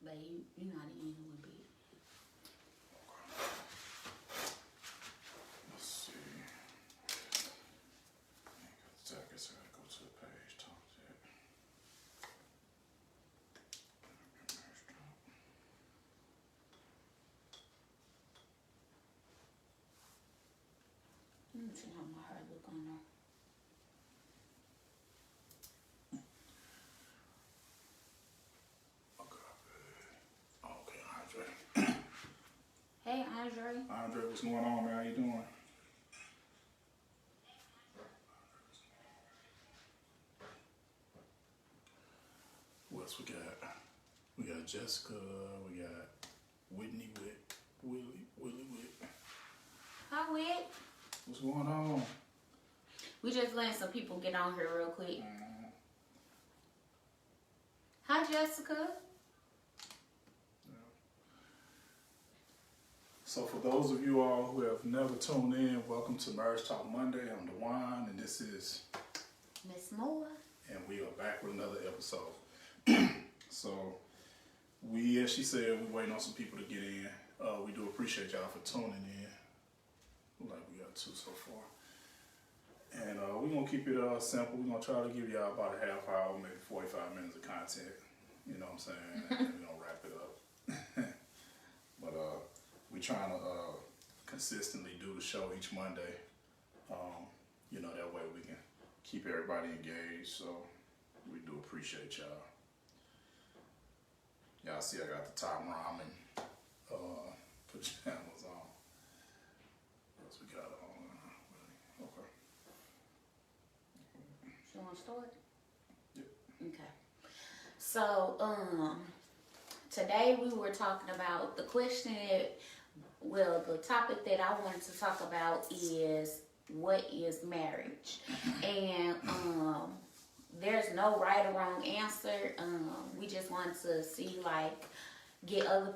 But you know how to end with big. Let's see. I guess I gotta go to the page. Talk to that. Let me see how my hair look on there. Okay, Andre. Hey, Andre. Andre, what's going on, man? How you doing? What else we got? We got Jessica. We got Whitney Willie Witt. Hi, Whit. What's going on? We just letting some people get on here real quick. Hi, Jessica. So for those of you all who have never tuned in, welcome to Marriage Talk Monday. I'm DeWine, and this is Miss Moore. and we are back with another episode. So we, as she said, we're waiting on some people to get in. We do appreciate y'all for tuning in. Like we got 2 so far. And we're going to keep it simple. We're going to try to give y'all about a half hour, maybe 45 minutes of content. You know what I'm saying? And then we're going to wrap it up. But we're trying to consistently do the show each Monday. You know, that way we can keep everybody engaged. So we do appreciate y'all. Y'all see I got the top ramen pajamas on. What else we got on? Okay. You want to start? Yep. Okay. So, today we were talking about the question the topic that I wanted to talk about is what is marriage? And there's no right or wrong answer. We just want to see get other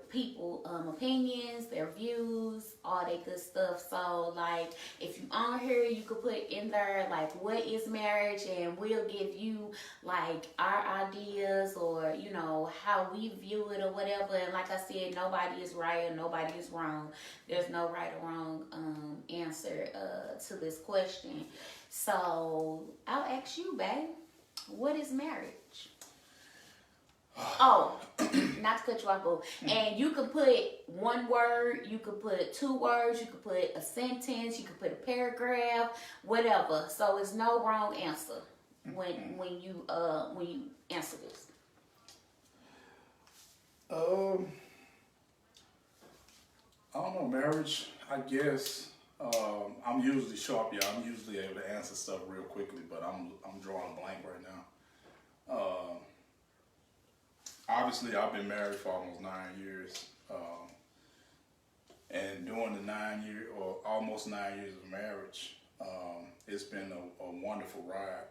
people opinions, their views, all that good stuff. So if you on here, you could put in there what is marriage, and we'll give you our ideas or how we view it or whatever. And like I said, nobody is right or nobody is wrong. There's no right or wrong answer to this question. So I'll ask you, babe, what is marriage? Oh, not to cut you off, boo. And you could put one word, you could put 2 words, you could put a sentence, you could put a paragraph, whatever. So it's no wrong answer when you answer this. I don't know, marriage, I guess. I'm usually sharp, y'all. I'm usually able to answer stuff real quickly, but I'm drawing a blank right now. Obviously, I've been married for almost 9 years, and during the almost 9 years of marriage, it's been a wonderful ride.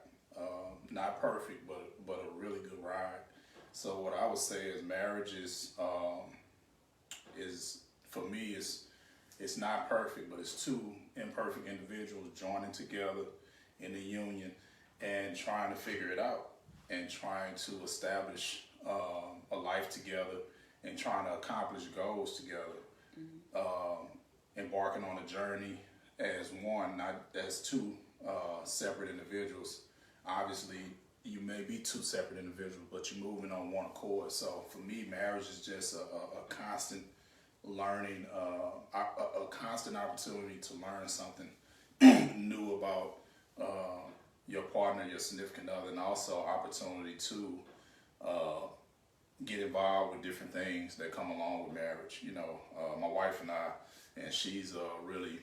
Not perfect, but a really good ride. So what I would say is marriage is for me it's not perfect, but it's 2 imperfect individuals joining together in a union and trying to figure it out and trying to establish a life together and trying to accomplish goals together. Embarking on a journey as one, not as 2 separate individuals. Obviously, you may be 2 separate individuals, but you're moving on one accord. So for me, marriage is just a constant learning, a constant opportunity to learn something new about your partner, your significant other, and also opportunity to get involved with different things that come along with marriage. My wife and I, and she's really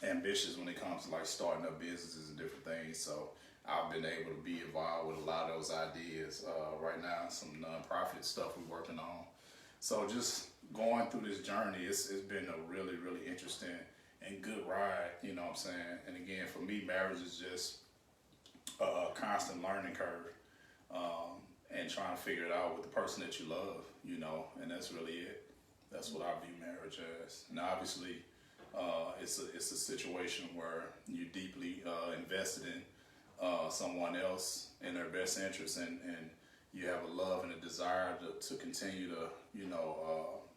ambitious when it comes to starting up businesses and different things. So I've been able to be involved with a lot of those ideas. Right now, some nonprofit stuff we're working on. So just going through this journey, it's been a really, really interesting and good ride, you know what I'm saying? And again, for me, marriage is just a constant learning curve, and trying to figure it out with the person that you love, and that's really it. That's what I view marriage as. And obviously, it's a situation where you're deeply invested in someone else in their best interest, and you have a love and a desire to continue to,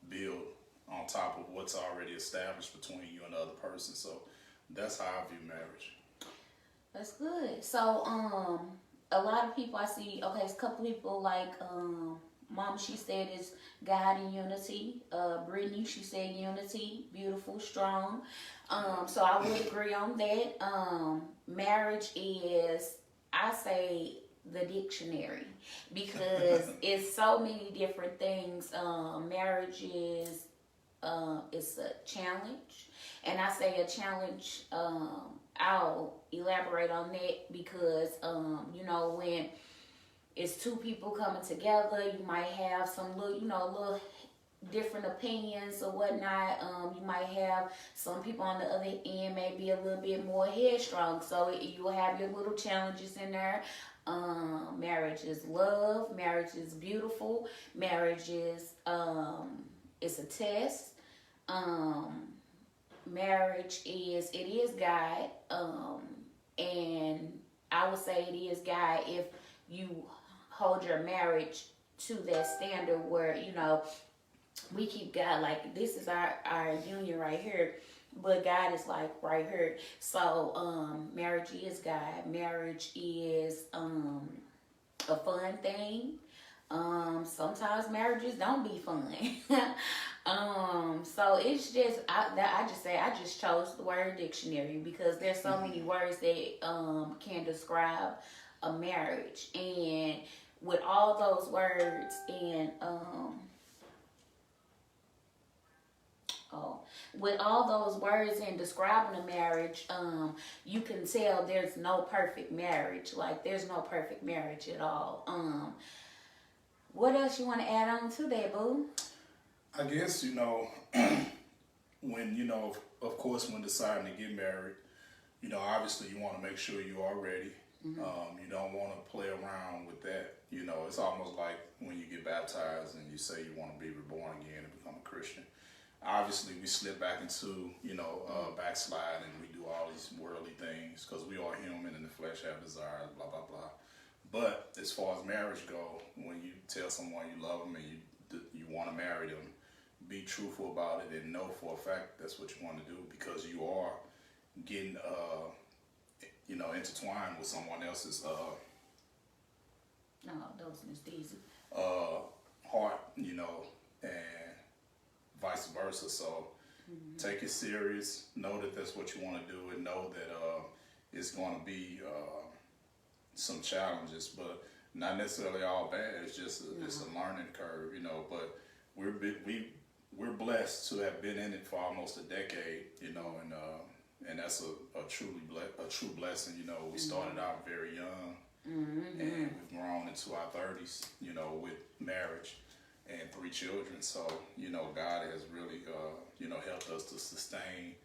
build on top of what's already established between you and the other person. So that's how I view marriage. That's good. So, a lot of people I see, okay, it's a couple people like, Mom, she said it's God and unity. Brittany, she said unity, beautiful, strong. So I would agree on that. Marriage is, I say, the dictionary, because it's so many different things. Marriage is, it's a challenge, and I say a challenge. I'll elaborate on that because, when it's two people coming together, you might have some little different opinions or whatnot. You might have some people on the other end may be a little bit more headstrong, so you'll have your little challenges in there. Marriage is love. Marriage is beautiful. Marriage is it's a test. Marriage is God, and I would say it is God if you hold your marriage to that standard where we keep God like this is our union right here, but God is like right here. So marriage is God. Marriage is a fun thing. Sometimes marriages don't be fun. So it's just I just chose the word dictionary because there's so many words that can describe a marriage, and with all those words and with all those words in describing a marriage, you can tell there's no perfect marriage. Like there's no perfect marriage at all. What else you want to add on to that, boo? I guess, when, of course, when deciding to get married, obviously you want to make sure you are ready. Mm-hmm. You don't want to play around with that. It's almost like when you get baptized and you say you want to be reborn again and become a Christian. Obviously, we slip back into, backslide, and we do all these worldly things because we are human and the flesh have desires, blah, blah, blah. But as far as marriage go, when you tell someone you love them and you want to marry them, be truthful about it and know for a fact that's what you want to do, because you are getting, intertwined with someone else's heart, and vice versa. So take it serious. Know that that's what you want to do, and know that it's going to be some challenges, but not necessarily all bad. It's just it's a learning curve, But we're blessed to have been in it for almost a decade, and that's a true blessing. We started out very young, and we've grown into our 30s, with marriage and 3 children. So, God has really, helped us to sustain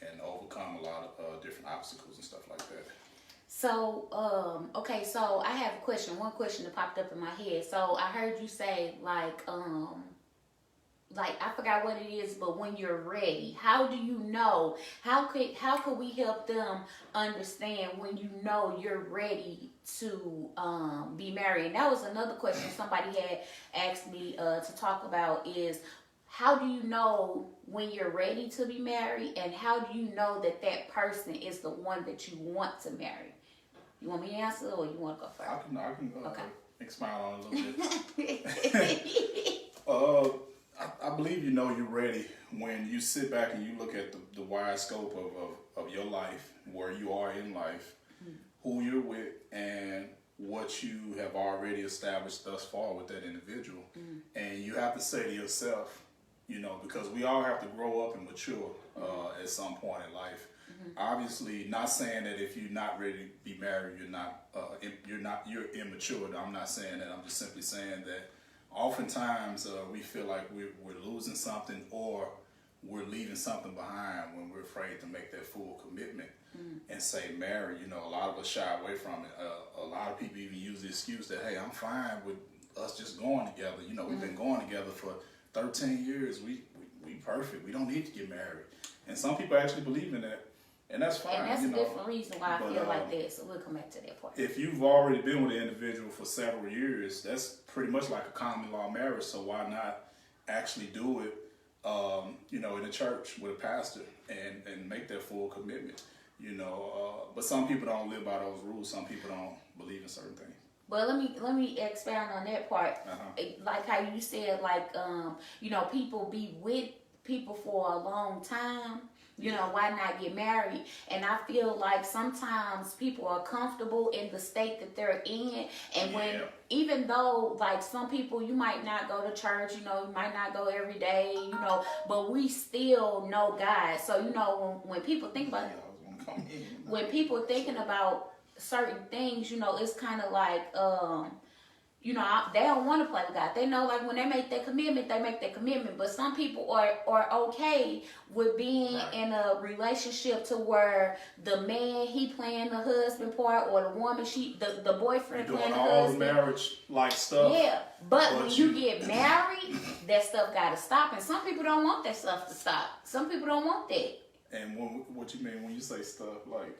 and overcome a lot of different obstacles and stuff like that. So, okay, so I have a question. One question that popped up in my head. So I heard you say like I forgot what it is, but when you're ready, how do you know? How could we help them understand when you're ready to be married? And that was another question somebody had asked me to talk about is, how do you know when you're ready to be married, and how do you know that person is the one that you want to marry? You want me to answer, or you want to go first? I can okay. Expound on it a little bit. I believe you're ready when you sit back and you look at the wide scope of your life, where you are in life, who you're with, and what you have already established thus far with that individual. And you have to say to yourself, because we all have to grow up and mature at some point in life. Obviously, not saying that if you're not ready to be married, you're immature. I'm not saying that. I'm just simply saying that oftentimes we feel like we're losing something, or we're leaving something behind when we're afraid to make that full commitment and say marry. A lot of us shy away from it. A lot of people even use the excuse that, hey, I'm fine with us just going together. We've been going together for 13 years. We perfect. We don't need to get married. And some people actually believe in that. And that's fine. And that's a different reason why I feel like that. So we'll come back to that part. If you've already been with an individual for several years, that's pretty much like a common law marriage. So why not actually do it, in the church with a pastor and make that full commitment? But some people don't live by those rules. Some people don't believe in certain things. But let me expound on that part. Like how you said, like people be with people for a long time. Why not get married? And I feel like sometimes people are comfortable in the state that they're in. And even though, like, some people, you might not go to church, you might not go every day, but we still know God. So, when people think about when people thinking about certain things, it's kind of like, they don't want to play with God. They know, like, when they make that commitment, they make that commitment. But some people are okay with being in a relationship to where the man, he playing the husband part, or the woman, the boyfriend playing the husband. Doing all the marriage-like stuff. Yeah, but when you get married, that stuff got to stop. And some people don't want that stuff to stop. Some people don't want that. And what you mean when you say stuff like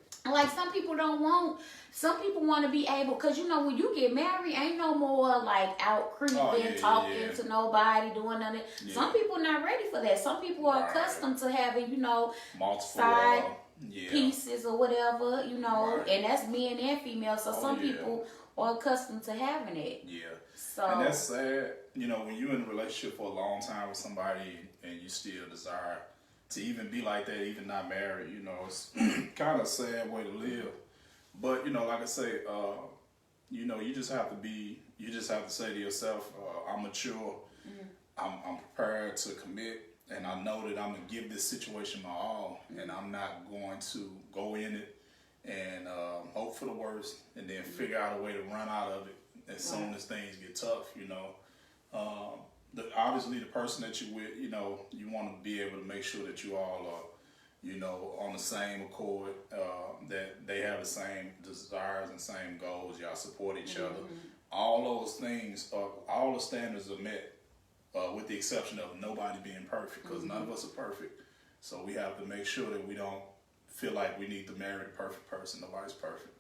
some people want to be able, because when you get married, ain't no more like out creeping, talking to nobody, doing nothing. Yeah. Some people not ready for that. Some people are accustomed to having, multiple side pieces or whatever, and that's men and female. So some people are accustomed to having it. Yeah. So, and that's sad, when you're in a relationship for a long time with somebody and you still desire to even be like that, even not married, it's kind of a sad way to live. But, like I say, you just have to say to yourself, I'm mature, I'm prepared to commit, and I know that I'm going to give this situation my all, and I'm not going to go in it and hope for the worst, and then figure out a way to run out of it as soon as things get tough, obviously the person that you're with, you want to be able to make sure that you all are, on the same accord, that they have the same desires and same goals, y'all support each other. All those things, all the standards are met, with the exception of nobody being perfect, because none of us are perfect. So we have to make sure that we don't feel like we need to marry the perfect person. Nobody's perfect.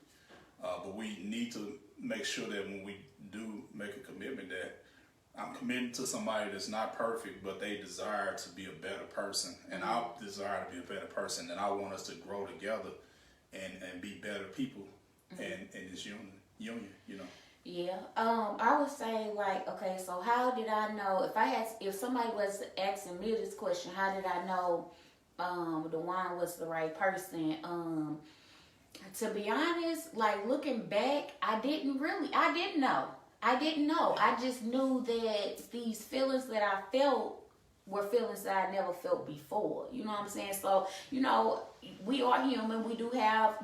But we need to make sure that when we do make a commitment, that I'm committed to somebody that's not perfect, but they desire to be a better person, and I desire to be a better person, and I want us to grow together and be better people in this union. Yeah. I would say, like, okay, so how did I know, if somebody was asking me this question, how did I know the one was the right person? To be honest, like, looking back, I didn't know. I just knew that these feelings that I felt were feelings that I never felt before. You know what I'm saying? So, we are human. We do have,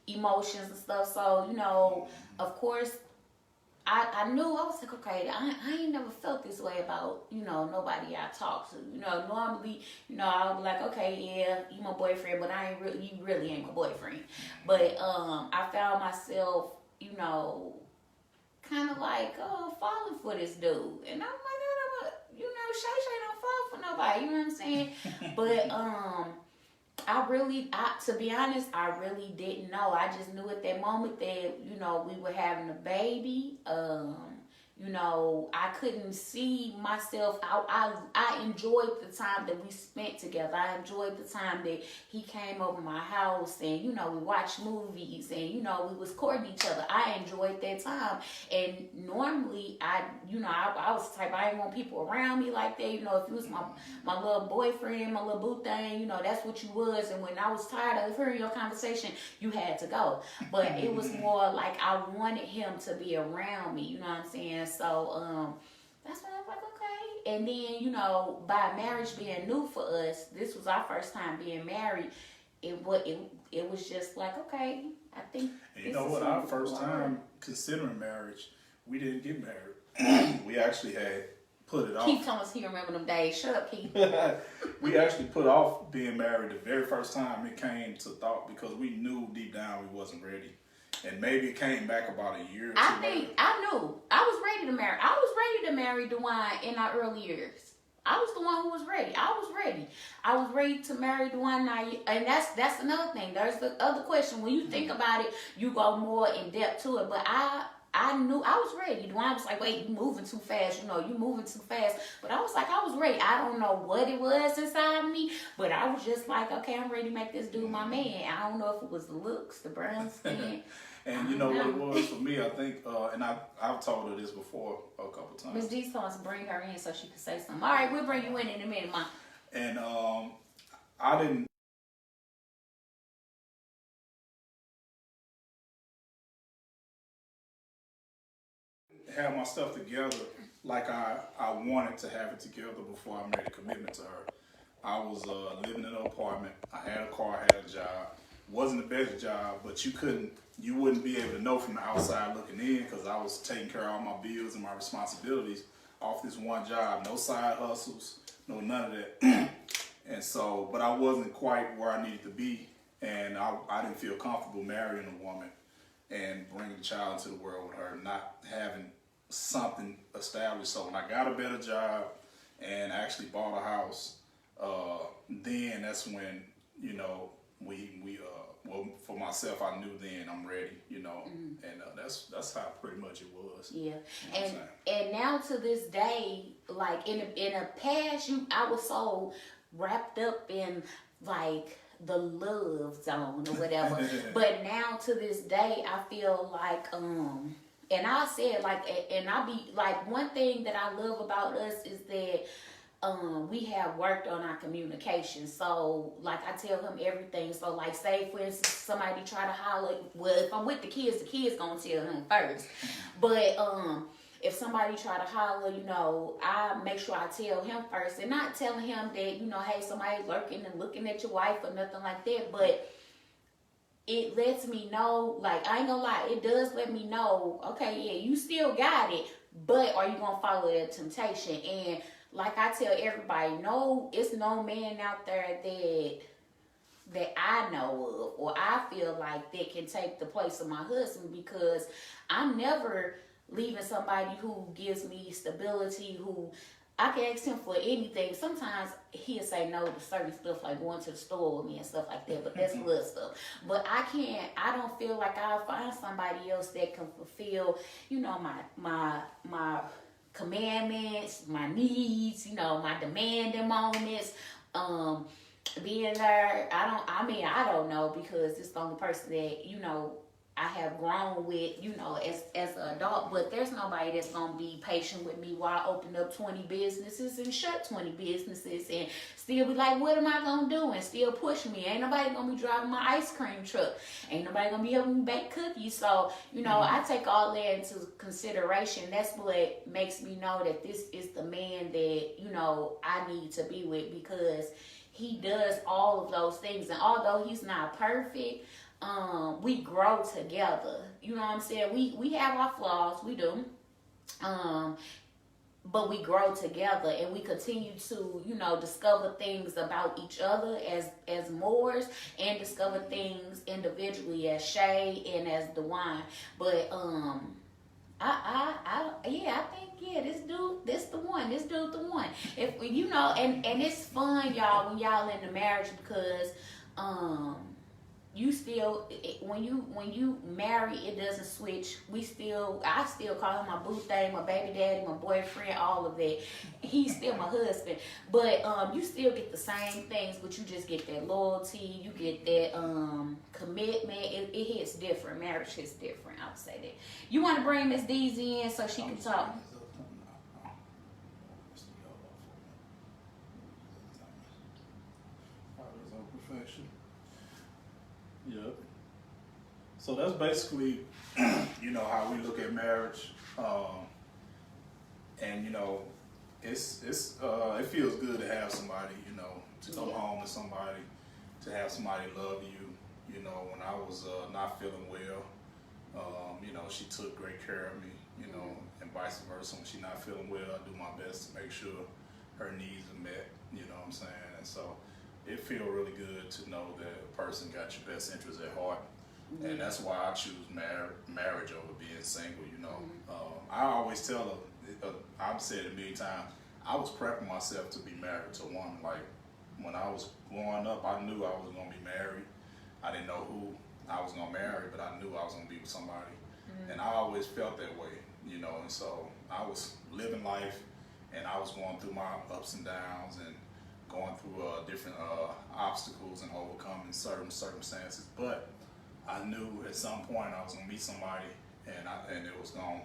emotions and stuff. So, of course, I knew, I was like, okay, I ain't never felt this way about, nobody I talk to. Normally, I'll be like, okay, yeah, you my boyfriend, but you really ain't my boyfriend. But I found myself, kind of like, falling for this dude. And I'm like, Shay don't fall for nobody, you know what I'm saying? But to be honest, I really didn't know. I just knew at that moment that, we were having a baby. I couldn't see myself. I enjoyed the time that we spent together. I enjoyed the time that he came over my house and, we watched movies and, we was courting each other. I enjoyed that time. And normally I was the type, I didn't want people around me like that. If you was my little boyfriend, my little boo thing, that's what you was. And when I was tired of hearing your conversation, you had to go. But it was more like I wanted him to be around me, you know what I'm saying? So, that's when I was like, okay. And then, by marriage being new for us, this was our first time being married. It was just like, okay, I think. And you know what? Our first time considering marriage, we didn't get married. We actually had put it off. Keith told us he remember them days. Shut up, Keith. We actually put off being married the very first time it came to thought, because we knew deep down we wasn't ready. And maybe it came back about a year or two later. I knew. I was ready to marry. I was ready to marry DeWine in our early years. I was the one who was ready. I was ready. I was ready to marry the one and that's another thing. There's the other question. When you think about it, you go more in depth to it. But I knew I was ready. Dwayne was like, wait, you moving too fast. You moving too fast. But I was like, I was ready. I don't know what it was inside of me, but I was just like, okay, I'm ready to make this dude my man. I don't know if it was the looks, the brown skin. And you know what it was for me, I think, and I've told her this before a couple times. Miss D wants to bring her in so she can say something. All right, we'll bring you in a minute, Ma. And I didn't have my stuff together like I wanted to have it together before I made a commitment to her. I was living in an apartment. I had a car, I had a job. Wasn't the best job, but you wouldn't be able to know from the outside looking in because I was taking care of all my bills and my responsibilities off this one job. No side hustles, no none of that. And so, but I wasn't quite where I needed to be, and I didn't feel comfortable marrying a woman and bringing a child into the world with her, not having something established. So when I got a better job and actually bought a house, then that's when, well, for myself, I knew then I'm ready, and that's how pretty much it was. Yeah, and now to this day, like in a past, I was so wrapped up in like the love zone or whatever, but now to this day, I feel like and I said like, and I be like, one thing that I love about us is that we have worked on our communication. So like I tell him everything. So like say for instance somebody try to holler, well if I'm with the kids gonna tell him first. But if somebody try to holler, I make sure I tell him first, and not telling him that, hey, somebody's lurking and looking at your wife or nothing like that. But it lets me know, like, I ain't gonna lie, it does let me know, okay, yeah, you still got it, but are you gonna follow that temptation? And like I tell everybody, no, it's no man out there that I know of or I feel like that can take the place of my husband, because I'm never leaving somebody who gives me stability, who I can ask him for anything. Sometimes he'll say no to certain stuff like going to the store with me and stuff like that, but that's little stuff. But I don't feel like I'll find somebody else that can fulfill, my commandments, my needs, my demanding moments, being there. I don't know, because it's the only person that, I have grown with, as an adult. But there's nobody that's going to be patient with me while I open up 20 businesses and shut 20 businesses and still be like, what am I going to do? And still push me. Ain't nobody going to be driving my ice cream truck. Ain't nobody going to be helping me bake cookies. So, I take all that into consideration. That's what makes me know that this is the man that, I need to be with, because he does all of those things. And although he's not perfect, we grow together. You know what I'm saying? We have our flaws, we do. But we grow together, and we continue to, discover things about each other as Moors, and discover things individually as Shay and as DeWine. But I think this the one. This dude the one. If and it's fun, y'all, when y'all in the marriage, because you still, when you marry, it doesn't switch. I still call him my boo thing, my baby daddy, my boyfriend, all of that. He's still my husband. But you still get the same things, but you just get that loyalty, you get that commitment. It hits different. Marriage hits different, I would say that. You want to bring Miss Dee's in so she can talk? Yep. So that's basically, how we look at marriage, and it feels good to have somebody, to come home to somebody, to have somebody love you. When I was not feeling well, she took great care of me, and vice versa. When she's not feeling well, I do my best to make sure her needs are met. You know what I'm saying? And so it feels really good to know that a person got your best interests at heart. Mm-hmm. And that's why I choose marriage over being single, I always tell her, I've said it a million times, I was prepping myself to be married to one. Like when I was growing up, I knew I was gonna be married. I didn't know who I was gonna marry, but I knew I was gonna be with somebody, and I always felt that way, you know. And so I was living life, and I was going through my ups and downs, and going through different obstacles and overcoming certain circumstances. But I knew at some point I was gonna meet somebody, and it was gonna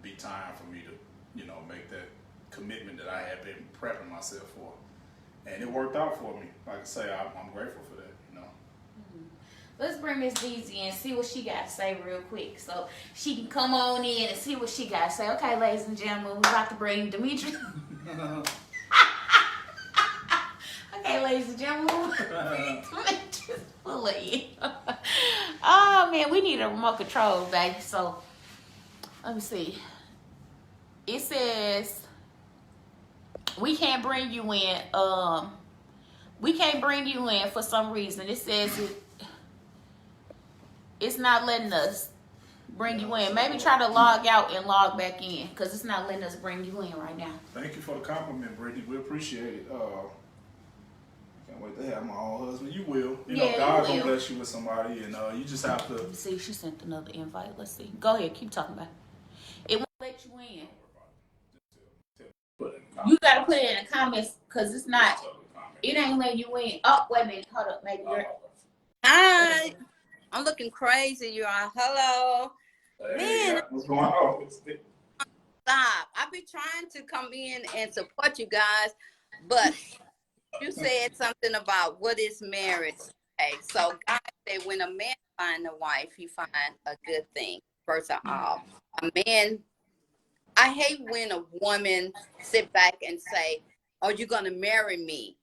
be time for me to, you know, make that commitment that I had been prepping myself for, and it worked out for me. Like I say, I'm grateful for that, you know. Let's bring Miss DZ in and see what she got to say real quick, so she can come on in and see what she got to say. Okay, ladies and gentlemen, we're about to bring Demetri. Okay, ladies and gentlemen, Demetri's full of it. Oh man, we need a remote control, baby. So let me see. It says we can't bring you in. We can't bring you in for some reason. It says it's not letting us bring you in. Maybe try to log out and log back in, because it's not letting us bring you in right now. Thank you for the compliment, Brittany. We appreciate it. Can't wait to have my own husband. You will. You know, God gonna bless you with somebody, and you just have to. See, she sent another invite. Let's see. Go ahead, keep talking about it. It won't let you in. You gotta put it in the comments, because it's not. It ain't letting you in. Oh, wait a minute. Hold up, maybe you're. Hi. I'm looking crazy, you all. Hello. Hey, Man, what's going on? stop. I've been trying to come in and support you guys, but you said something about what is marriage. Okay, so God said when a man find a wife, he find a good thing, first of all. A man, I hate when a woman sit back and say, are you going to marry me?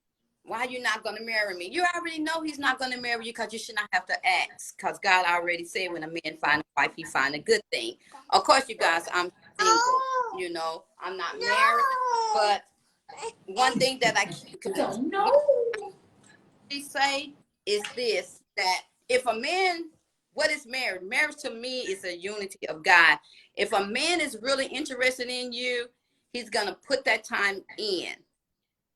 Why are you not going to marry me? You already know he's not going to marry you, because you should not have to ask, because God already said when a man find a wife, he find a good thing. Of course, you guys, I'm single, you know, I'm not married, but one thing that I can say is this, that if a man, what is marriage? Marriage to me is a unity of God. If a man is really interested in you, he's going to put that time in.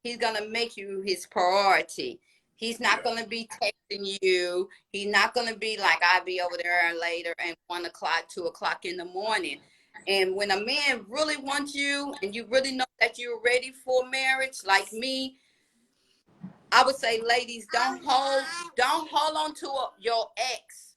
He's going to make you his priority. He's not going to be texting you. He's not going to be like, I'll be over there later and 1 o'clock, 2 o'clock in the morning. And when a man really wants you and you really know that you're ready for marriage, like me, I would say, ladies, don't hold on to your ex.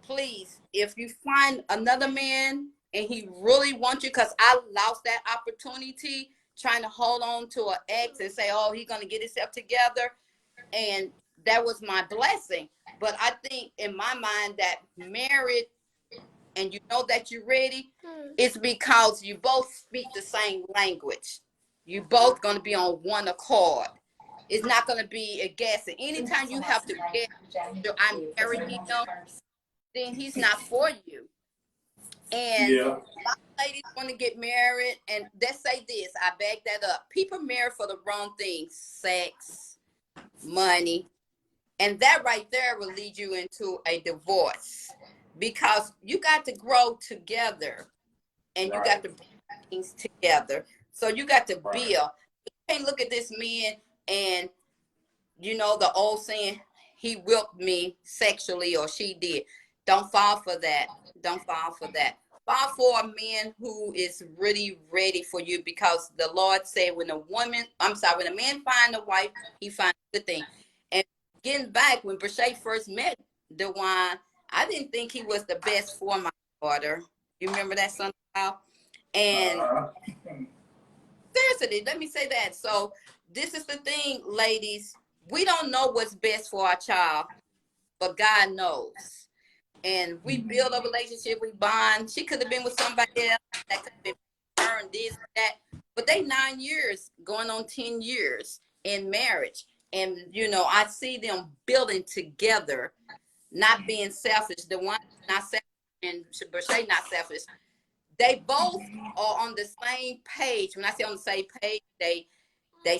Please, if you find another man and he really wants you, because I lost that opportunity trying to hold on to an ex and say, oh, he's going to get himself together. And that was my blessing. But I think in my mind that married and you know that you're ready, it's because you both speak the same language. You both going to be on one accord. It's not going to be a guessing. Anytime you have to guess, I'm married, then he's not for you. And a lot of ladies want to get married, and let's say this, I back that up. People marry for the wrong things: sex, money, and that right there will lead you into a divorce, because you got to grow together, and you got to bring things together. So you got to build. You can't look at this man and, you know, the old saying, he whipped me sexually, or she did. Don't fall for that. Don't fall for that. Fall for a man who is really ready for you, because the Lord said when a man find a wife, he finds the thing. And getting back, when Brashay first met DeWine, I didn't think he was the best for my daughter. You remember that, son? And seriously, let me say that. So this is the thing, ladies. We don't know what's best for our child, but God knows. And we build a relationship, we bond. She could have been with somebody else that could have been earned this, that. But they 9 years, going on 10 years in marriage. And, you know, I see them building together, not being selfish. The one not selfish and Brashay not selfish. They both are on the same page. When I say on the same page, they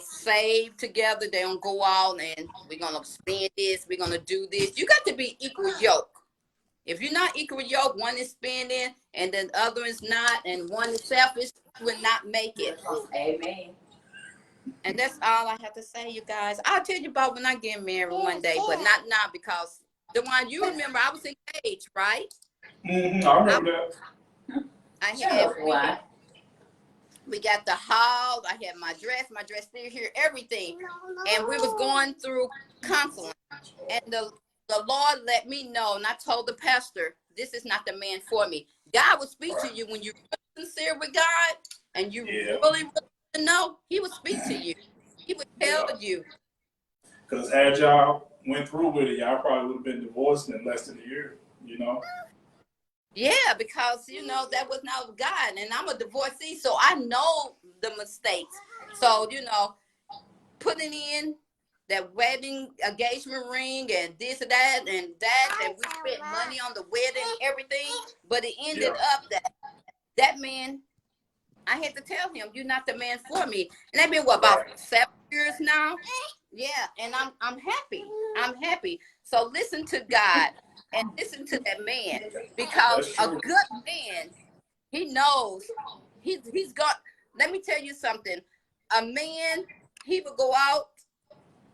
save together. They don't go out and we're going to spend this, we're going to do this. You got to be equal yoke. If you're not equal yoke, one is spending and the other is not, and one is selfish, you will not make it. Amen. And that's all I have to say, you guys. I'll tell you about when I get married one day, but not now because the one you remember, I was engaged, right? I remember that. I Shut had up, boy. we got the hall. I had my dress still here, everything, and we was going through counseling, and the Lord let me know, and I told the pastor, this is not the man for me. God will speak to you when you're sincere with God, and you really know. He will speak to you. He would tell you. Because had y'all went through with it, y'all probably would have been divorced in less than a year, you know? Yeah, because that was not of God, and I'm a divorcee, so I know the mistakes. So putting in that wedding engagement ring and this and that, and we spent money on the wedding, everything, but it ended up that man. I had to tell him, you're not the man for me, and that's been about 7 years now. Yeah, and I'm happy. I'm happy. So listen to God and listen to that man, because a good man, he knows he's got. Let me tell you something. A man, he will go out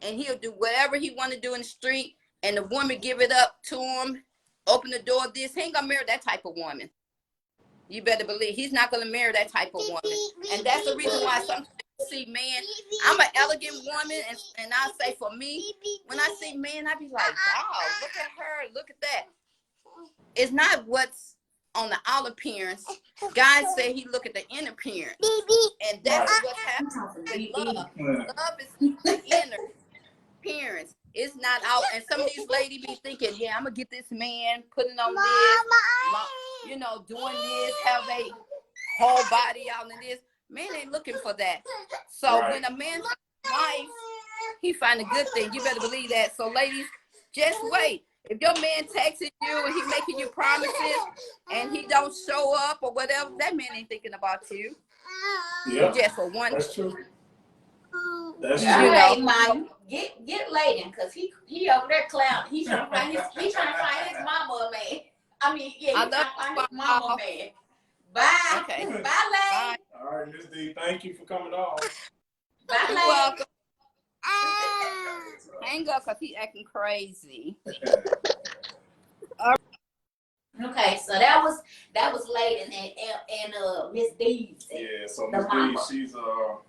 and he'll do whatever he want to do in the street, and the woman give it up to him, open the door. He ain't gonna marry that type of woman. You better believe he's not gonna marry that type of woman, and that's the reason why sometimes you see man. I'm an elegant woman, and I say for me, when I see men, I be like, wow, look at her, look at that. It's not what's on the out appearance. God said he look at the inner appearance, and that's what happens with love. Love is the inner appearance. It's not out. And some of these ladies be thinking, yeah, I'm gonna get this man, putting on this, doing this, have a whole body out in this. Man ain't looking for that. So when a man's wife, he find a good thing. You better believe that. So ladies, just wait. If your man texting you and he making you promises and he don't show up or whatever, that man ain't thinking about you. Yeah, just for one. That's true. That's All true. right, Mike, get Layden, cause he over there clowning. He trying to find his mama a man. I mean, yeah, he trying to find his mama a man. Bye. Okay. Bye, Layden. All right, Miss D, thank you for coming on. Bye, You're Layden. welcome. Hang up, cause he acting crazy. Okay, so that was Layden and Miss D. Yeah, so the Miss D, mama. she's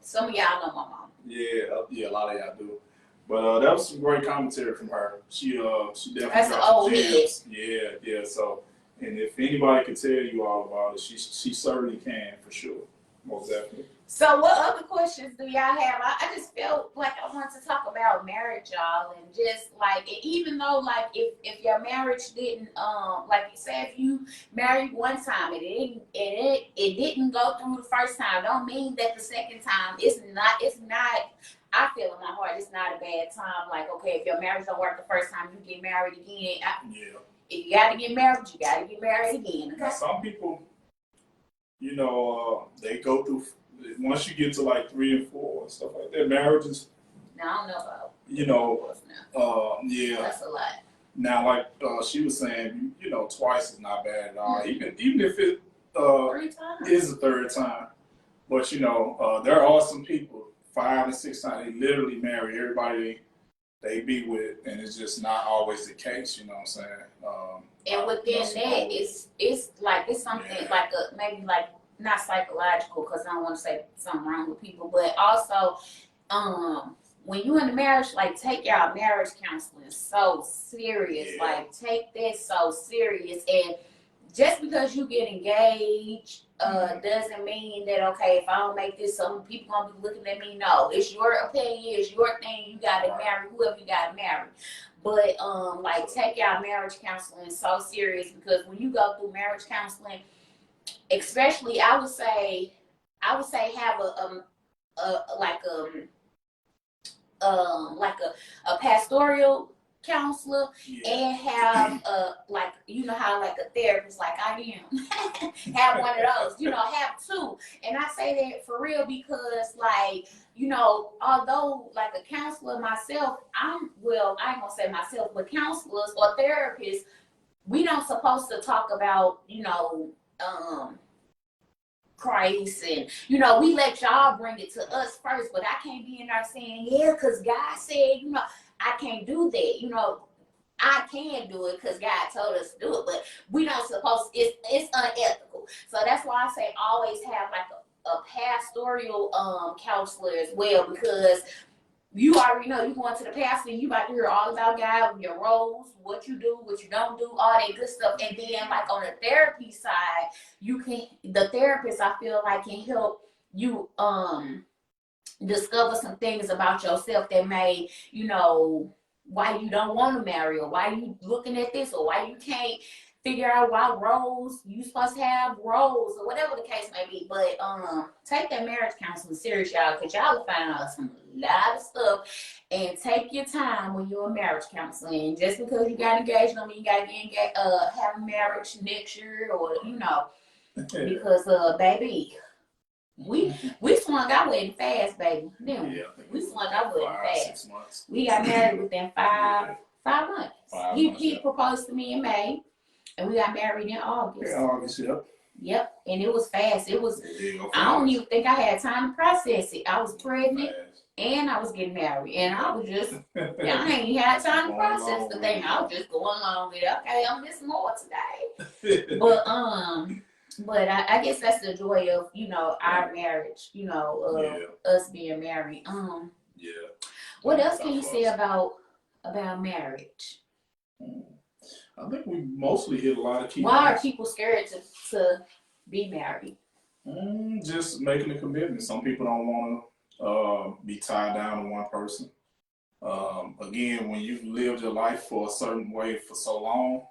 Some of y'all know my mom. Yeah, a lot of y'all do. But that was some great commentary from her. She definitely That's dropped some old gems. Yeah. So, and if anybody can tell you all about it, she certainly can for sure, most definitely. So what other questions do y'all have? I just felt like I wanted to talk about marriage, y'all, and just like, even though like if your marriage didn't like you said, if you married one time and it didn't go through the first time, don't mean that the second time it's not. I feel in my heart it's not a bad time. Like, okay, if your marriage don't work the first time, you get married again. If you got to get married, you got to get married again. Okay? Now some people, they go through. Once you get to like 3 and 4 and stuff like that, marriages. Now I don't know about. Yeah. That's a lot. Now, like she was saying, twice is not bad at all. Even if it 3 times is the third time, but there are some people 5 and 6 times they literally marry everybody they be with, and it's just not always the case. You know what I'm saying? And within that, it's like it's something like maybe like not psychological, because I don't want to say something wrong with people, but also when you in a marriage, like take y'all marriage counseling so serious. Like take that so serious. And just because you get engaged doesn't mean that, okay, if I don't make this, some people gonna be looking at me. No, it's your opinion, it's your thing. You gotta marry whoever you gotta marry. But like take y'all marriage counseling so serious, because when you go through marriage counseling, especially I would say have a pastoral counselor, and have like how like a therapist like I am have one of those, have 2. And I say that for real because like although like a counselor myself, I ain't gonna say myself, but counselors or therapists, we don't supposed to talk about Christ, and we let y'all bring it to us first. But I can't be in there saying, yeah, because God said, I can't do that. I can do it because God told us to do it, but we don't supposed. It's unethical. So that's why I say always have like a pastoral counselor as well, because you already know you going to the pastor and you about to hear all about God, your roles, what you do, what you don't do, all that good stuff. And then like on the therapy side, the therapist I feel like can help you discover some things about yourself that may, why you don't want to marry, or why you looking at this, or why you can't figure out why roles you supposed to have roles, or whatever the case may be. But take that marriage counseling serious, y'all, because y'all will find out some lot of stuff. And take your time when you're in marriage counseling. Just because you got engaged don't mean you gotta have a marriage next year, or because baby, we swung our wedding fast, baby. Then we swung our wedding fast. 6 months. We got married within 5 months. He proposed to me in May, and we got married in August. Yeah, August, yep. Yep, and it was fast. It was. I don't even think I had time to process it. I was pregnant and I was getting married, and I was just. I ain't even had time to process the thing. I was just going along with it. Okay, I'm missing more today, but I guess that's the joy of our marriage. Us being married. Yeah. What else can you say about marriage? I think we mostly hit a lot of key. Why are people scared to be married? Just making a commitment. Some people don't want to be tied down to one person. Again, when you've lived your life for a certain way for so long,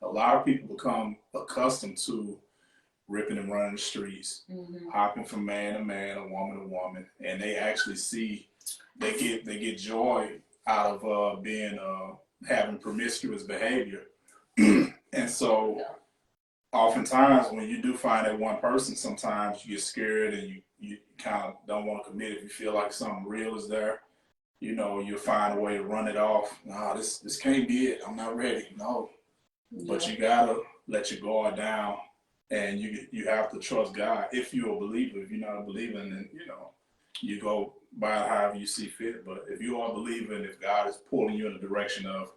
a lot of people become accustomed to ripping and running the streets, hopping from man to man, a woman to woman, and they actually they get joy out of having promiscuous behavior. And so oftentimes when you do find that one person, sometimes you get scared and you kind of don't want to commit if you feel like something real is there. You'll find a way to run it off. Nah, this can't be it. I'm not ready. No. Yeah. But you gotta let your guard down, and you have to trust God if you're a believer. If you're not a believer, then you go by however you see fit. But if you are a believer, and if God is pulling you in the direction of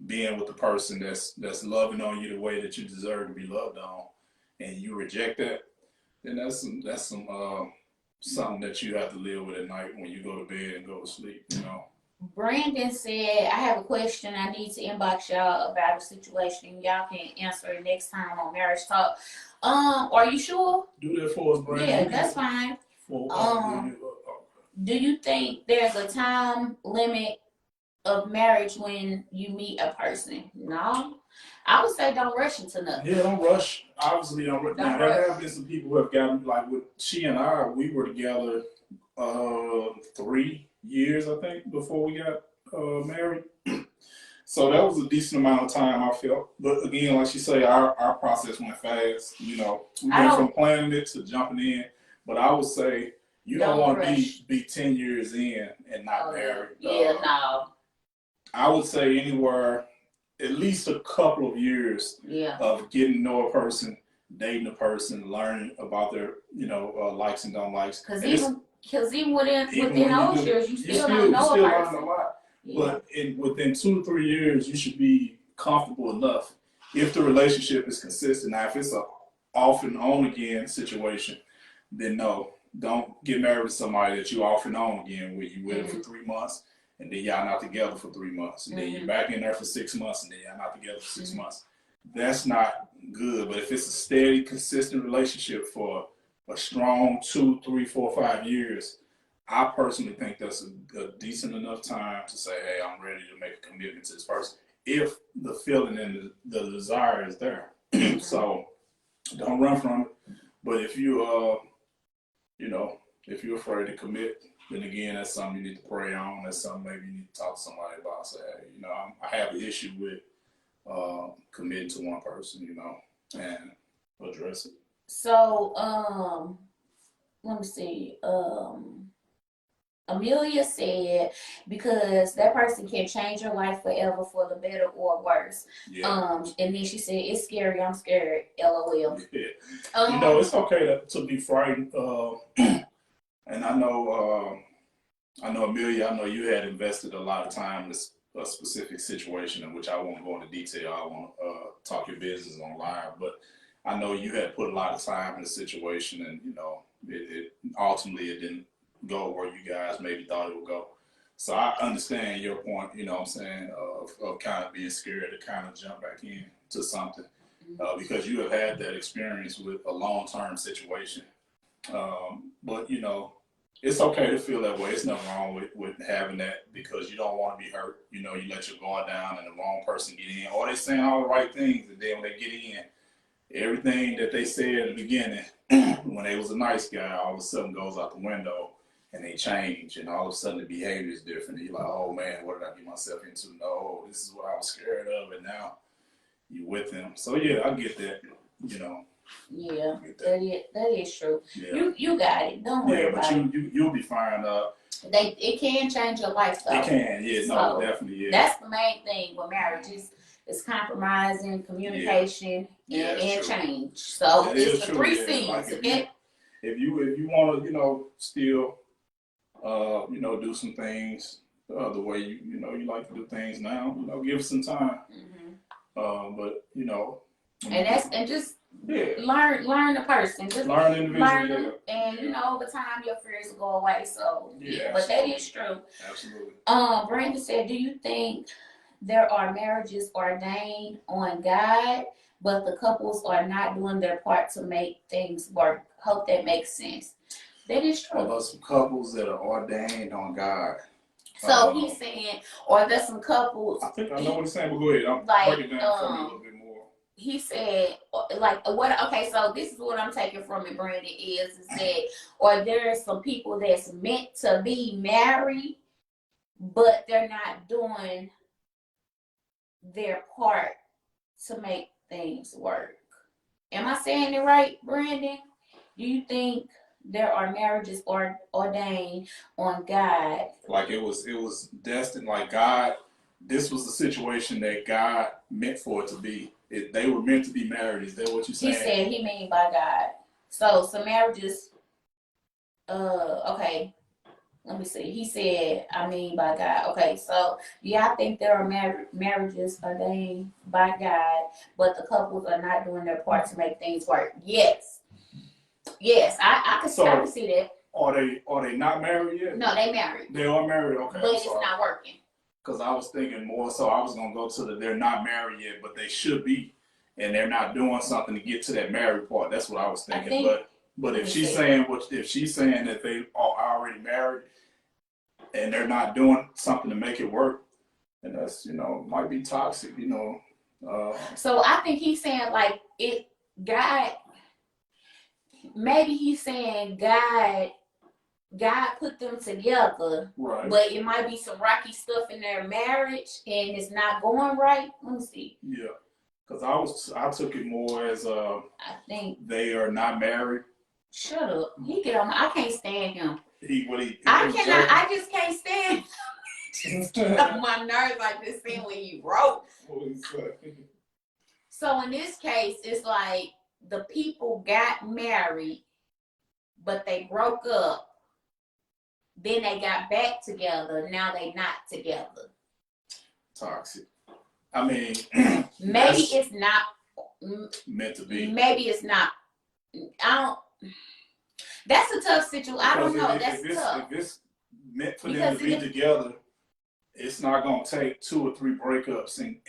being with the person that's loving on you the way that you deserve to be loved on, and you reject that, then that's something that you have to live with at night when you go to bed and go to sleep. Brandon said, I have a question. I need to inbox y'all about a situation. Y'all can answer it next time on Marriage Talk. Are you sure? Do that for us, Brandon. Yeah, that's fine. Do you think there's a time limit of marriage when you meet a person? No. I would say don't rush into nothing. Yeah, don't rush. Obviously, don't rush. Now, there have been some people who have gotten, like with she and I, we were together 3 years, I think, before we got married. So that was a decent amount of time, I felt. But again, like she say, our process went fast. We went from planning it to jumping in. But I would say you don't want to be 10 years in and not married. Yeah, no. I would say anywhere, at least a couple of years of getting to know a person, dating a person, learning about their, likes and don't likes. Because even within those years, you still don't know a person. A lot. Yeah. But within 2 to 3 years, you should be comfortable enough if the relationship is consistent. Now, if it's a off and on again situation, then no, don't get married to somebody that you off and on again with. You with them for 3 months, and then y'all not together for 3 months, and then you're back in there for 6 months, and then y'all not together for 6 months. That's not good. But if it's a steady, consistent relationship for a strong 2, 3, 4, 5 years, I personally think that's a decent enough time to say, hey, I'm ready to make a commitment to this person if the feeling and the desire is there. So don't run from it. But if you if you're afraid to commit, then again, that's something you need to pray on. That's something maybe you need to talk to somebody about. Say, hey, I have an issue with committing to one person, and address it. So, let me see. Amelia said because that person can change your life forever for the better or worse. Yeah. And then she said it's scary. I'm scared. LOL. Yeah. You know, it's okay to be frightened. And I know Amelia. I know you had invested a lot of time in a specific situation in which I won't go into detail. I won't talk your business on live, but I know you had put a lot of time in the situation, and you know, it ultimately it didn't go where you guys maybe thought it would go. So I understand your point. You know what I'm saying, of kind of being scared to kind of jump back into something because you have had that experience with a long-term situation. But you know, it's okay to feel that way. It's nothing wrong with having that because you don't want to be hurt. You know, you let your guard down and the wrong person get in, or they saying all the right things, and then when they get in, everything that they said at the beginning, when they was a nice guy, all of a sudden goes out the window and they change, and all of a sudden the behavior is different. And you're like, oh man, what did I get myself into? No, this is what I was scared of, and now you with them. So yeah, I get that. You know. Yeah, that is true. Yeah. You got it. Don't worry about it. But you'll be fine. It can change your life though. It can, yeah, so no, definitely, yeah. That's the main thing with marriage is compromising, communication, and change. So that it's the true, 3 C's. Like if you want to, you know, still, you know, do some things the way you know you like to do things now, you know, give some time. But you know, and just learn the person. Just learn the individual. Learn them, and you know, over time your fears will go away. So but that is true. Absolutely. Brandon said, do you think there are marriages ordained on God, but the couples are not doing their part to make things work? Hope that makes sense. That is true. There are some couples that are ordained on God. So he's saying, or there's some couples. I think I know what he's saying, but go ahead. I'll break it down for me a little bit more. He said, like, what? Okay, so this is what I'm taking from it, Brandon, is that, or there's some people that's meant to be married, but they're not doing their part to make things work. Am I saying it right, Brandon? Do you think there are marriages ordained on God? Like it was destined, like God, this was the situation that God meant for it to be. They were meant to be married. Is that what you're saying? He said he mean by God. So some marriages, okay. Let me see. He said, I mean by God. Okay, so yeah, I think there are marriages ordained by God, but the couples are not doing their part to make things work. Yes. Yes, I can see that. Are they not married yet? No, they married. They are married, okay. But it's not working. Because I was thinking more so I was gonna go to they're not married yet, but they should be, and they're not doing something to get to that married part. That's what I was thinking. But if she's saying that they are already married and they're not doing something to make it work, and that's, you know, might be toxic, you know. So I think he's saying like God. Maybe he's saying God put them together, right? But it might be some rocky stuff in their marriage, and it's not going right. Let me see. Yeah, because I took it more as I think they are not married. Shut up. He get on. I can't stand him. I just can't stand. On my nerves like this thing when you wrote. So in this case, it's like the people got married, but they broke up. Then they got back together. Now they not together. Toxic. I mean, maybe it's not meant to be. Maybe it's not. I don't. That's a tough situation. I don't know. That's tough. If it's meant for them to be together, it's not gonna take 2 or 3 breakups, and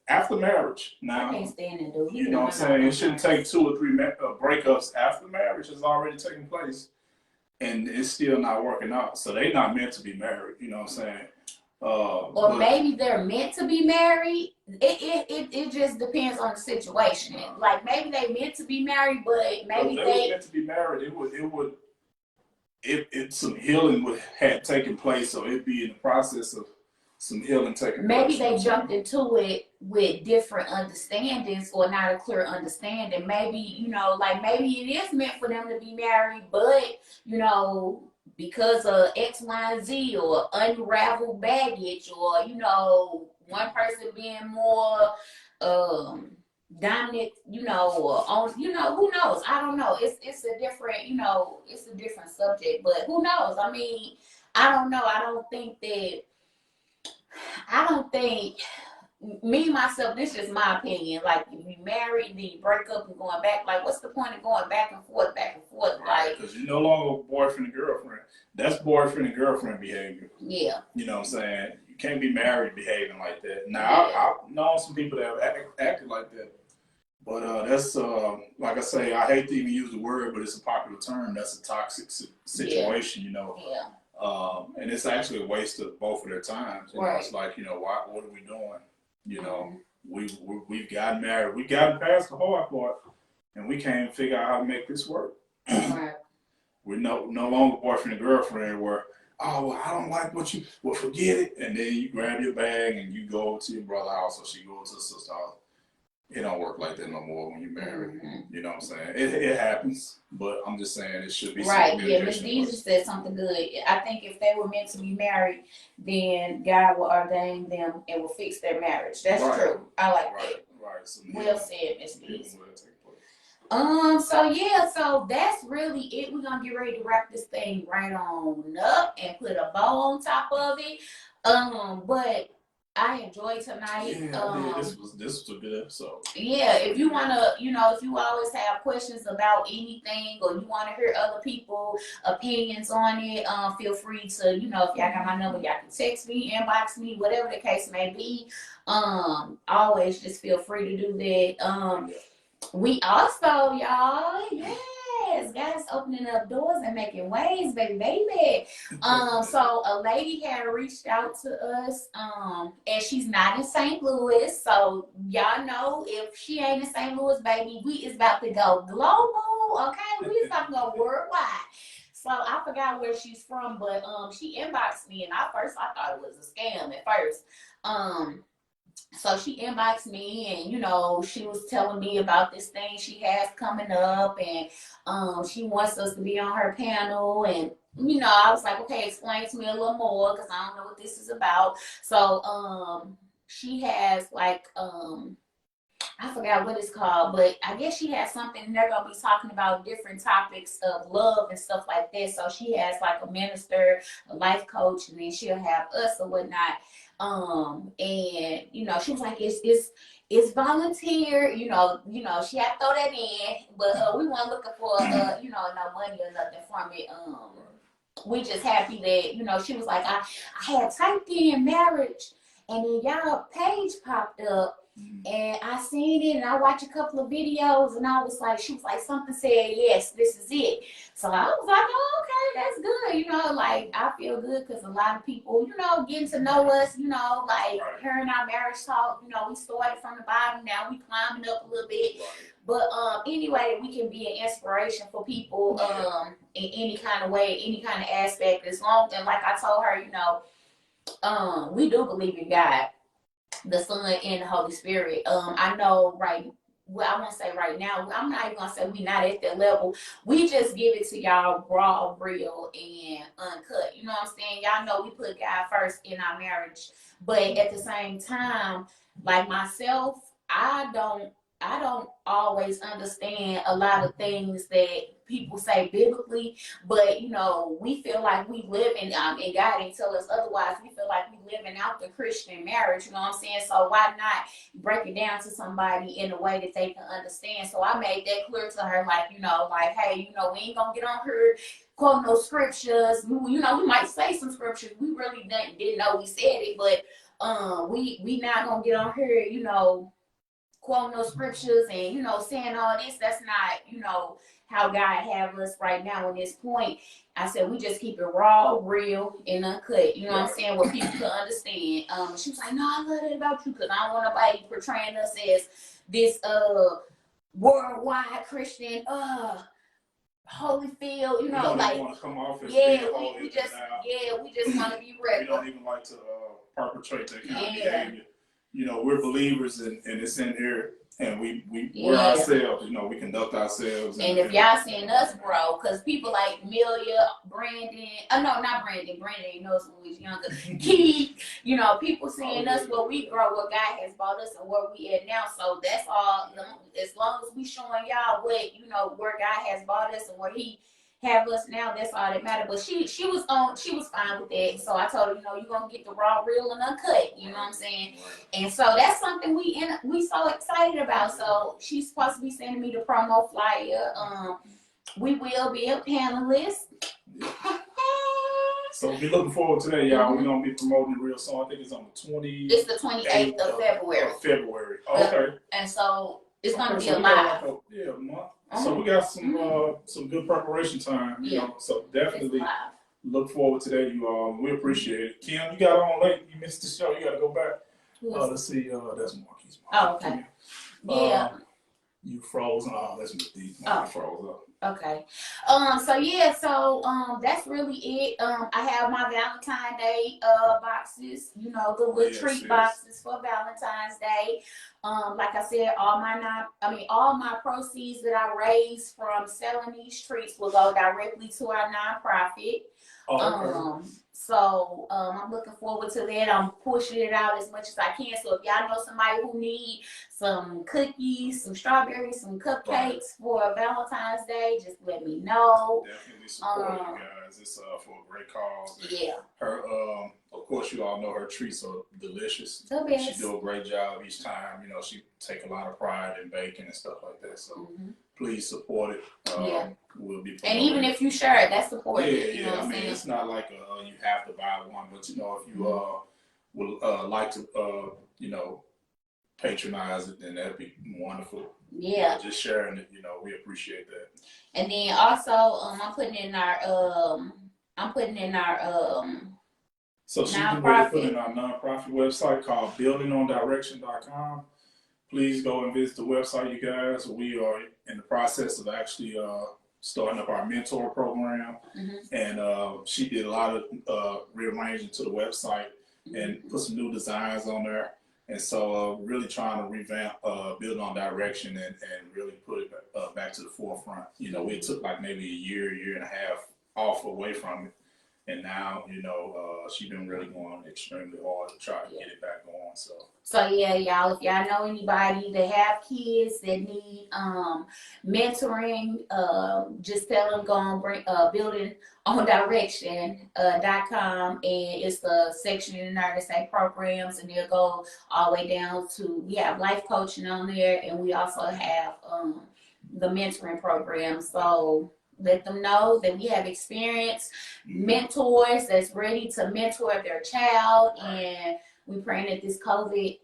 after marriage. Now, I can't stand it, dude. You know what I'm saying? It shouldn't take 2 or 3 breakups after marriage has already taken place, and it's still not working out. So they're not meant to be married. You know what I'm saying? Or maybe they're meant to be married. It just depends on the situation. Like maybe they meant to be married, but maybe they were meant to be married. Some healing had taken place, so it'd be in the process of some healing taking place. Maybe they jumped into it with different understandings or not a clear understanding. Maybe, you know, like maybe it is meant for them to be married, but, you know, because of X, Y, and Z, or unraveled baggage, or one person being more dominant, or on, who knows? I don't know. It's a different, it's a different subject, but who knows? I mean, I don't know. I don't think me myself, this is my opinion. Like, if you married, then you break up and going back. Like, what's the point of going back and forth? Right, because you're no longer boyfriend and girlfriend. That's boyfriend and girlfriend behavior. Yeah. You know what I'm saying? You can't be married behaving like that. Now, Yeah. I've known some people that have acted like that. But that's, like I say, I hate to even use the word, but it's a popular term. That's a toxic situation, Yeah. And it's actually a waste of both of their times. Right. It's like, what are we doing? We've gotten married. We've gotten past the hard part, and we can't figure out how to make this work. Right. We're no longer boyfriend and girlfriend where, oh, well, I don't like well, forget it. And then you grab your bag and you go to your brother's house, or she goes to her sister's house. It don't work like that no more when you're married. You know what I'm saying? It happens, but I'm just saying it should be right. Yeah, Miss Deja said something good. I think if they were meant to be married, then God will ordain them and will fix their marriage. That's true. I like that. Right. So well said, Miss Deja. So that's really it. We're gonna get ready to wrap this thing right on up and put a bow on top of it. But I enjoyed tonight. Yeah, this was a good episode. Yeah, if you wanna, if you always have questions about anything, or you wanna hear other people's opinions on it, feel free to, if y'all got my number, y'all can text me, inbox me, whatever the case may be. Always just feel free to do that. We also, y'all, yes, guys, opening up doors and making waves, baby. So a lady had reached out to us, and she's not in St. Louis. So y'all know, if she ain't in St. Louis, baby, we is about to go global. Okay, we is about to go worldwide. So I forgot where she's from, but she inboxed me, and I thought it was a scam at first. So she inboxed me, and she was telling me about this thing she has coming up, and she wants us to be on her panel. And I was like, okay, explain to me a little more, because I don't know what this is about. So she has like I forgot what it's called, but I guess she has something. They're gonna be talking about different topics of love and stuff like that. So she has like a minister, a life coach, and then she'll have us or whatnot. And she was like, it's volunteer. She had to throw that in, but we weren't looking for no money or nothing from it. We just happy that she was like, I had typed in marriage, and then y'all page popped up. And I seen it, and I watched a couple of videos, and I was like, she was like, something said, yes, this is it. So I was like, oh, okay, that's good. Like, I feel good, because a lot of people, getting to know us, like hearing our marriage talk, we started from the bottom, now we climbing up a little bit. But anyway, we can be an inspiration for people in any kind of way, any kind of aspect, as long, and like I told her, we do believe in God, the Son, and the Holy Spirit. I know I won't say right now, I'm not even gonna say we not at that level. We just give it to y'all raw, real, and uncut. You know what I'm saying? Y'all know we put God first in our marriage, but at the same time, like myself, I don't always understand a lot of things that people say biblically, but we feel like we live in, and God didn't tell us otherwise. We feel like we living out the Christian marriage. You know what I'm saying? So why not break it down to somebody in a way that they can understand? So I made that clear to her, like, hey, we ain't gonna get on here quote no scriptures. We might say some scriptures. We really didn't know we said it, but we not gonna get on here, quoting those scriptures and saying all this. That's not how God have us right now in this point. I said we just keep it raw, real, and uncut. You know what I'm saying? What people can understand. She was like, no, I love it about you, because I don't want nobody portraying us as this worldwide Christian Holyfield. We don't like want to come off as we just want to be regular. We don't even like to perpetrate that kind of behavior. you know, we're believers and it's in here. And we're Yeah. ourselves, you know, we conduct ourselves. And if y'all seeing us grow, because people like Amelia, Brandon, no, not Brandon. Brandon ain't knows when we was younger. Keith, you know, people seeing us where we grow, what God has brought us and where we at now. So that's all. As long as we showing y'all what, you know, where God has brought us and where He have us now, that's all that matters. But she was fine with that. So I told her, you know, you're gonna get the raw, real, and uncut. You know what I'm saying? And so that's something we so excited about. So she's supposed to be sending me the promo flyer. We will be a panelist. So be looking forward to that, y'all. We're gonna be promoting it real soon. I think it's on the 20. It's the 28th of February. February. Okay. And so it's gonna be a so live. a month. So we got some good preparation time, you know. So definitely look forward to that, you all. We appreciate it. Kim, you got on late. You missed the show. You got to go back. Let's see. That's Marquis. Oh, okay. Yeah. You froze. That's Marquis. Froze up. Okay. So that's really it. I have my Valentine's Day boxes, you know, the little treat boxes for Valentine's Day. Like I said, all my proceeds that I raise from selling these treats will go directly to our nonprofit. Oh, okay. So I'm looking forward to that. I'm pushing it out as much as I can. So if y'all know somebody who need some cookies, some strawberries, some cupcakes for Valentine's Day, just let me know. Definitely support you guys. It's for a great cause. Yeah. Her, of course, you all know her treats are delicious. The best. She do a great job each time. You know, she take a lot of pride in baking and stuff like that. So please support it. We'll be. And even if you share it, that's support. Yeah, you know what I mean, it's not like you have to buy one, but you know, if you would like to, you know, patronize it, then that'd be wonderful. Yeah. Just sharing it, you know, we appreciate that. And then also, I'm putting in our So she can really put in our nonprofit website called buildingondirection.com. Please go and visit the website, you guys. We are in the process of actually starting up our mentor program, and she did a lot of rearranging to the website and put some new designs on there. And so really trying to revamp Building on Direction and really put it back to the forefront. You know, it took like maybe a year and a half off away from it. And now, you know, she's been really going extremely hard to try to get it back going. So yeah, y'all, if y'all know anybody that have kids that need mentoring, just tell them go on buildingondirection.com, and it's the section in there that say programs, and they'll go all the way down to, we have life coaching on there, and we also have the mentoring program. So let them know that we have experienced mentors that's ready to mentor their child, and we praying that this COVID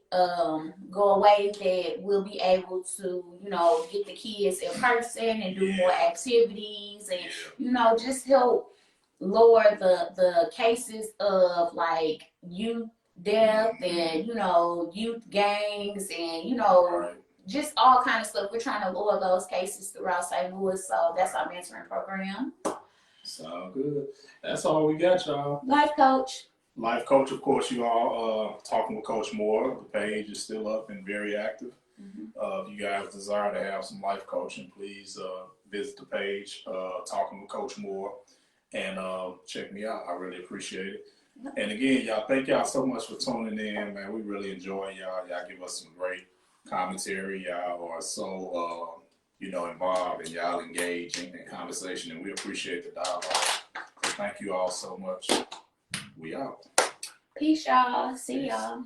go away, that we'll be able to, you know, get the kids in person and do more activities, and you know, just help lower the cases of like youth death and, you know, youth gangs and, you know, just all kind of stuff. We're trying to lower those cases throughout St. Louis. So that's our mentoring program. Sound good. That's all we got, y'all. Life coach. Life coach, of course, you all talking with Coach Moore. The page is still up and very active. If you guys desire to have some life coaching, please visit the page, talking with Coach Moore, and check me out. I really appreciate it. And again, y'all, thank y'all so much for tuning in, man. We really enjoy y'all. Y'all give us some great commentary. Y'all are so you know, involved, and y'all engaging in conversation, and we appreciate the dialogue. So thank you all so much. We out. Peace, y'all. See y'all.